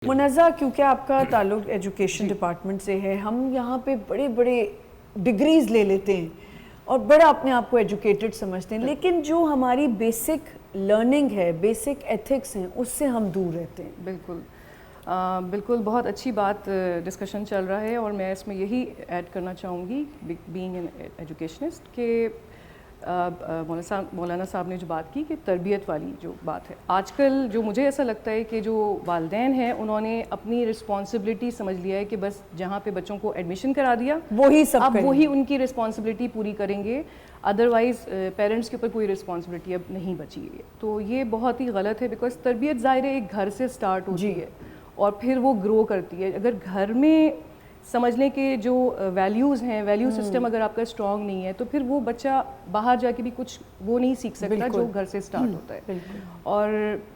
منزہ، کیونکہ آپ کا تعلق ایجوکیشن ڈپارٹمنٹ سے ہے، ہم یہاں پہ بڑے بڑے ڈگریز لے لیتے ہیں اور بڑا اپنے آپ کو ایجوکیٹڈ سمجھتے ہیں، لیکن جو ہماری بیسک لرننگ ہے، بیسک ایتھکس ہیں، اس سے ہم دور رہتے ہیں۔ بالکل بہت اچھی بات ڈسکشن چل رہا ہے، اور میں اس میں یہی ایڈ کرنا چاہوں گی بینگ این ایجوکیشنسٹ کہ مولانا صاحب نے جو بات کی کہ تربیت والی جو بات ہے، آج کل جو مجھے ایسا لگتا ہے کہ جو والدین ہیں انہوں نے اپنی رسپانسبلٹی سمجھ لیا ہے کہ بس جہاں پہ بچوں کو ایڈمیشن کرا دیا اب وہی ان کی رسپانسبلٹی پوری کریں گے، ادروائز پیرنٹس کے اوپر کوئی رسپانسبلٹی اب نہیں بچی ہے۔ تو یہ بہت ہی غلط ہے، بیکاز تربیت ظاہر ہے ایک گھر سے سٹارٹ ہوتی ہے اور پھر وہ گرو کرتی ہے۔ اگر گھر میں سمجھ لیں کہ جو ویلیوز ہیں، ویلیو سسٹم اگر آپ کا اسٹرانگ نہیں ہے تو پھر وہ بچہ باہر جا کے بھی کچھ وہ نہیں سیکھ سکتا جو گھر سے اسٹارٹ ہوتا ہے۔ اور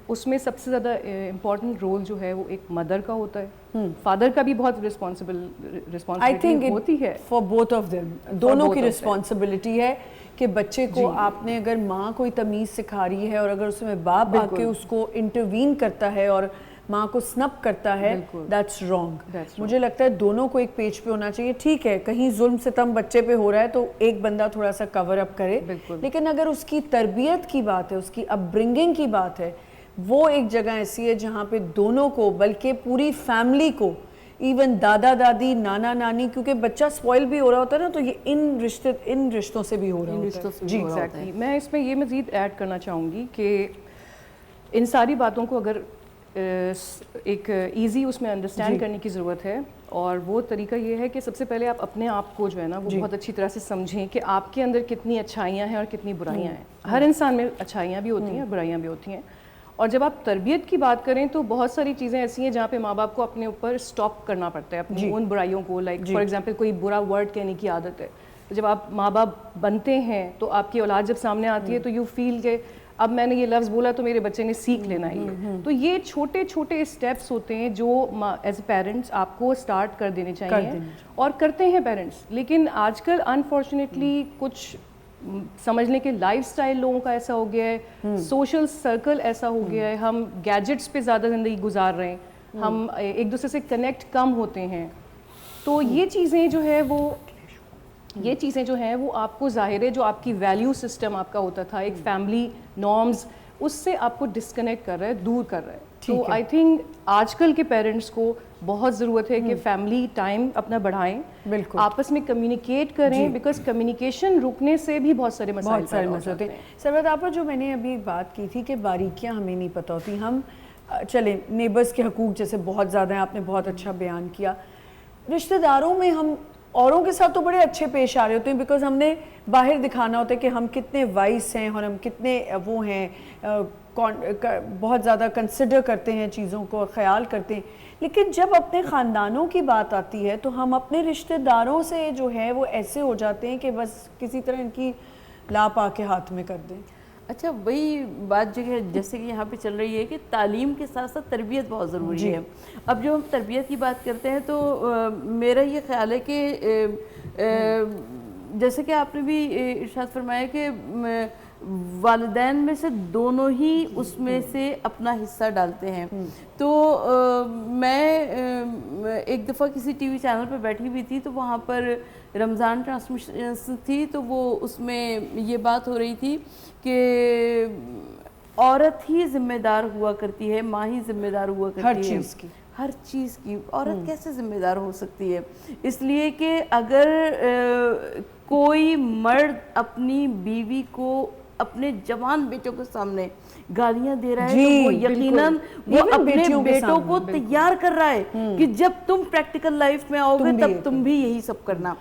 اس میں سب سے زیادہ امپورٹنٹ رول جو ہے وہ ایک مدر کا ہوتا ہے، فادر کا بھی بہت رسپانسبلٹی ہوتی ہے، فار بوتھ آف دیم، دونوں کی رسپانسبلٹی ہے کہ بچے کو آپ نے اگر ماں کوئی تمیز سکھا رہی ہے اور اگر اس میں باپ آ کے اس کو انٹروین کرتا ہے اور ماں کو سنپ کرتا ہے، دیٹس رانگ۔ مجھے لگتا ہے دونوں کو ایک پیج پہ ہونا چاہیے۔ ٹھیک ہے کہیں ظلم ستم بچے پہ ہو رہا ہے تو ایک بندہ تھوڑا سا کور اپ کرے، لیکن اگر اس کی تربیت کی بات ہے، اس کی اپ برنگنگ کی بات ہے، وہ ایک جگہ ایسی ہے جہاں پہ دونوں کو، بلکہ پوری فیملی کو، ایون دادا دادی، نانا نانی، کیونکہ بچہ سپوائل بھی ہو رہا ہوتا ہے نا، تو یہ ان رشتوں سے بھی ہو رہا ہوتا ہے۔ جی ایگزیکٹلی۔ میں اس میں یہ مزید ایڈ کرنا چاہوں گی کہ ان ساری باتوں کو اگر ایک ایزی اس میں انڈرسٹینڈ کرنے کی ضرورت ہے، اور وہ طریقہ یہ ہے کہ سب سے پہلے آپ اپنے آپ کو جو ہے نا وہ بہت اچھی طرح سے سمجھیں کہ آپ کے اندر کتنی اچھائیاں ہیں اور کتنی برائیاں ہیں۔ ہر انسان میں اچھائیاں بھی ہوتی ہیں، برائیاں بھی ہوتی ہیں، اور جب آپ تربیت کی بات کریں تو بہت ساری چیزیں ایسی ہیں جہاں پہ ماں باپ کو اپنے اوپر اسٹاپ کرنا پڑتا ہے اپنی ان برائیوں کو، لائک فار ایگزامپل کوئی برا ورڈ کہنے کی عادت ہے، تو جب آپ ماں باپ بنتے ہیں تو آپ کی اولاد جب سامنے آتی ہے تو یو فیل کہ اب میں نے یہ لفظ بولا تو میرے بچے نے سیکھ لینا ہی ہے۔ تو یہ چھوٹے چھوٹے اسٹیپس ہوتے ہیں جو ایز اے پیرنٹس آپ کو اسٹارٹ کر دینے چاہیے، اور کرتے ہیں پیرنٹس، لیکن آج کل انفارچونیٹلی کچھ سمجھ لیں کہ لائف سٹائل لوگوں کا ایسا ہو گیا ہے، سوشل سرکل ایسا ہو گیا ہے، ہم گیجٹس پہ زیادہ زندگی گزار رہے ہیں، ہم ایک دوسرے سے کنیکٹ کم ہوتے ہیں، تو یہ چیزیں جو ہیں وہ آپ کو ظاہر ہے جو آپ کی ویلیو سسٹم آپ کا ہوتا تھا، ایک فیملی نارمز، اس سے آپ کو ڈسکنیکٹ کر رہا ہے، دور کر رہا ہے۔ تو آئی تھنک آج کل کے پیرنٹس کو بہت ضرورت ہے کہ فیملی ٹائم اپنا بڑھائیں، آپس میں کمیونیکیٹ کریں، بیکاز کمیونیکیشن رکنے سے بھی بہت سارے مسائل ہوتے ہیں۔ سرورت آپا، جو میں نے ابھی ایک بات کی تھی کہ باریکیاں ہمیں نہیں پتہ ہوتی، ہم چلیں نیبرز کے حقوق جیسے بہت زیادہ ہیں، آپ نے بہت اچھا بیان کیا، رشتہ داروں میں ہم اوروں کے ساتھ تو بڑے اچھے پیش آ رہے ہوتے ہیں، بیکاز ہم نے باہر دکھانا ہوتا ہے کہ ہم کتنے وائس ہیں اور ہم کتنے وہ ہیں، بہت زیادہ کنسیڈر کرتے ہیں چیزوں کو، خیال کرتے ہیں، لیکن جب اپنے خاندانوں کی بات آتی ہے تو ہم اپنے رشتہ داروں سے جو ہے وہ ایسے ہو جاتے ہیں کہ بس کسی طرح ان کی لاپ آ کے ہاتھ میں کر دیں۔ اچھا، وہی بات جو ہے جیسے کہ یہاں پہ چل رہی ہے کہ تعلیم کے ساتھ ساتھ تربیت بہت ضروری ہے۔ اب جو ہم تربیت کی بات کرتے ہیں تو میرا یہ خیال ہے کہ جیسے کہ آپ نے بھی ارشاد فرمایا کہ والدین میں سے دونوں ہی اس میں سے اپنا حصہ ڈالتے ہیں۔ تو میں ایک دفعہ کسی ٹی وی چینل پہ بیٹھی ہوئی تھی تو وہاں پر رمضان ٹرانسمیشن تھی، تو وہ اس میں یہ بات ہو رہی تھی کہ عورت ہی ذمہ دار ہوا کرتی ہے، ماں ہی ذمہ دار ہوا کرتی ہے ہر چیز کی۔ عورت کیسے ذمہ دار ہو سکتی ہے؟ اس لیے کہ اگر کوئی مرد اپنی بیوی کو اپنے جوان بیٹوں کے سامنے گالیاں دے رہا ہے تو وہ یقیناً وہ اپنے بیٹوں کو تیار کر رہا ہے کہ جب تم پریکٹیکل لائف میں آؤ گے تب تم بھی یہی سب کرنا۔